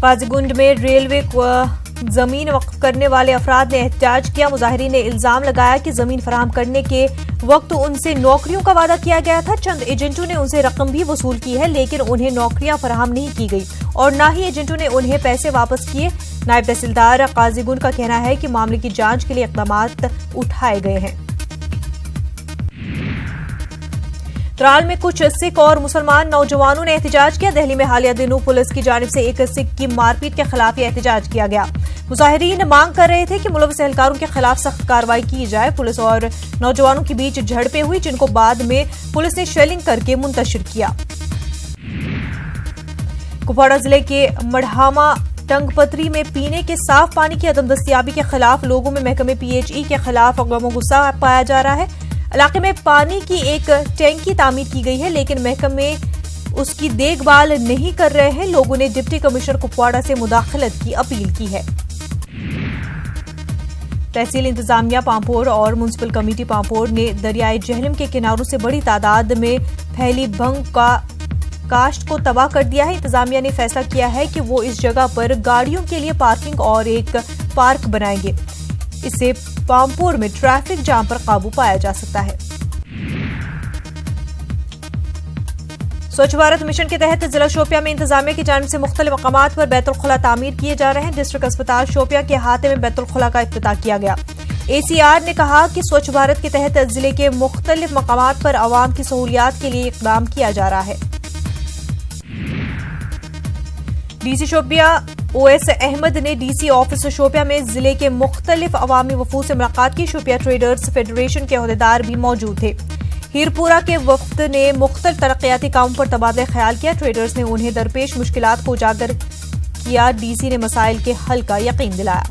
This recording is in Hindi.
काजीगुंड में रेलवे जमीन वक्फ करने वाले अफराद ने एहतजाज किया। मुजाहिरीन ने इल्जाम लगाया कि जमीन फराहम करने के वक्त उनसे नौकरियों का वादा किया गया था। चंद एजेंटों ने उनसे रकम भी वसूल की है, लेकिन उन्हें नौकरियां फराहम नहीं की गई और न ही एजेंटों ने उन्हें पैसे वापस किए। नायब तहसीलदार काजीगुंड का कहना है कि मामले की जांच के लिए इक़दामात उठाए गए हैं। त्राल में कुछ सिख और मुसलमान नौजवानों ने एहतजाज किया। दिल्ली में हालिया दिनों पुलिस की जानिब से एक सिख की मारपीट के खिलाफ यह एहतजाज किया गया। मुजाहिरीन मांग कर रहे थे कि मुलविस एहलकारों के खिलाफ सख्त कार्रवाई की जाए। पुलिस और नौजवानों के बीच झड़पें हुई, जिनको बाद में पुलिस ने शेलिंग करके मुंतशिर किया। कुपवाड़ा जिले के मढ़ामा टंगपत्री में पीने के साफ पानी की अदम दस्तियाबी के खिलाफ लोगों में महकमे PHE के खिलाफ गम गुस्सा पाया जा रहा है। इलाके में पानी की एक टैंकी तामीर की गई है, लेकिन महकमे उसकी देखभाल नहीं कर रहे हैं। लोगों ने डिप्टी कमिश्नर कुपवाड़ा से मुदाखलत की अपील की है। तहसील इंतजामिया पांपोर और म्युनिसिपल कमेटी पांपोर ने दरियाए जहलम के किनारों से बड़ी तादाद में फैली भंग का काश्त को तबाह कर दिया है। इंतजामिया ने फैसला किया है कि वो इस जगह पर गाड़ियों के लिए पार्किंग और एक पार्क बनाएंगे। इससे पांपोर में ट्रैफिक जाम पर काबू पाया जा सकता है। स्वच्छ भारत मिशन के तहत जिला शोपिया में इंतजामिया की जानिब से मुख्तलिफ मकामात पर बैतुल खुला तामीर किए जा रहे हैं। डिस्ट्रिक्ट अस्पताल शोपिया के अहाते में बैतुल खुला का इफ्तिताह किया गया। ACR ने कहा कि स्वच्छ भारत के तहत जिले के मुख्तलिफ मकामात पर आवाम की सहूलियात के लिए इक़दाम किया जा रहा है। DC शोपिया OS अहमद ने DC ऑफिस शोपिया में जिले के मुख्तलिफ अवामी वफूद से मुलाकात की। शोपिया ट्रेडर्स फेडरेशन के अहदेदार भी मौजूद थे। हीरपुरा के वफ्द ने मुख्तलिफ तरक्याती कामों पर तबादला ख्याल किया। ट्रेडर्स ने उन्हें दरपेश मुश्किलात को उजागर किया। DC ने मसाइल के हल का यकीन दिलाया।